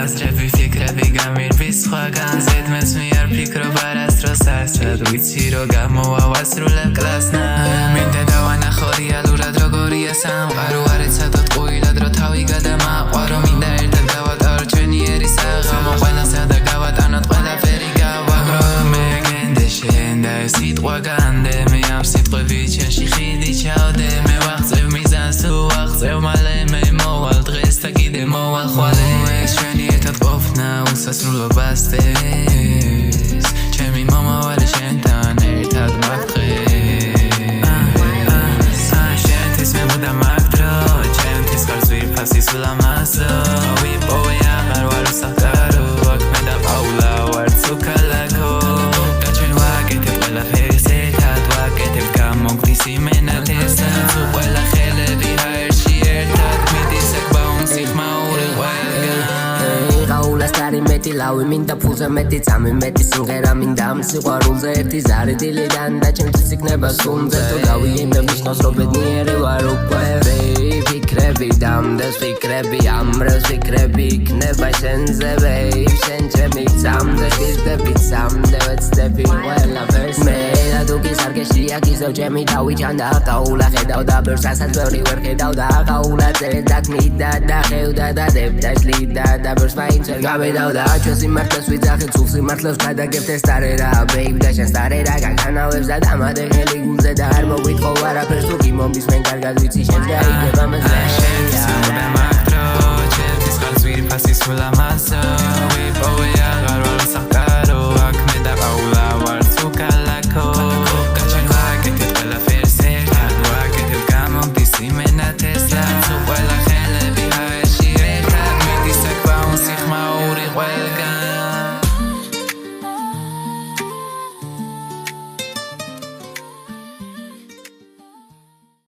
აზრები ფიქრები გამირბის სხვაგან ზედმეც მე არ ფიქრობ არასდროს ასწრად ვიცი რომ გამოვასრულებ კლასნა მინდა დავანახო რეალურად როგორია სამყარო არ ეცადოთ ყვილად რომ თავი გადამაყვარო მინდა ერთად გავატარო ჩვენი ერის საღამო ყველასა და გავატანოთ ყველაფერი გავაგრო მე გენდე შენ და ეს სიტყვა განდე მე ამ სიტყვებით შენში ხიდი ჩავდე მე ვაღწევ მიზანს თუ ვაღწევ მალე მე მოვალ დღეს და კიდე მოვალ ხვალე ეს ჩვენი ერთად ყოფნა უსასრულობას წერს ჩემი მომავალი შენთან ერთად მაგდრეს შენთვის მე მუდამ მაგდრო ჩემთვის გარს ვიფასი სულ ამასო ვიპოვე აღარ ვარ უსახკარო აქ მე და პაულა ვარც უქალაქო და ჩვენ ვაკეთებ ყველაფერს ერთად ვაკეთებ გამოგდის იმენად ესად თუ ყველა ხელები ჰაერში ერთად მიდის აქ ბაუნსი ხმაური ყველგან Stari meti lawi minda pulza meti tsami meti simghera minda am siqvaruze erti zari dilidan da chemtis ikneba sumze to gaviyim da mishnos ro bednieri var ukve fikrebi damdes fikrebi amres fikrebi ikneba shenze shen chemi tsamde shizdebi tsamde vetstebi qvela vers me da duki sargeshiya kizev chemi davi chanda qaula khedav da bersasat veri ver khedav da qaula tsedak mida da khevda da debda shlida da bers vainser გავედავდა ჩვენს იმართლებს ვიძახეთ სულ სიმართლებს გადაგებთ ეს სტარეրա ბეიბ და შენ სტარეրա გაგანავებს და დამადე ხელი გულზე და არ მოგვითხოვ არაფერს თუ კი მომდის მენ კარგად ვიცი შენს გაიგება მზე შენს უნდა მაგდრო ჩემთვის ხალს ვირფასი სულ ამასო ვიპოვე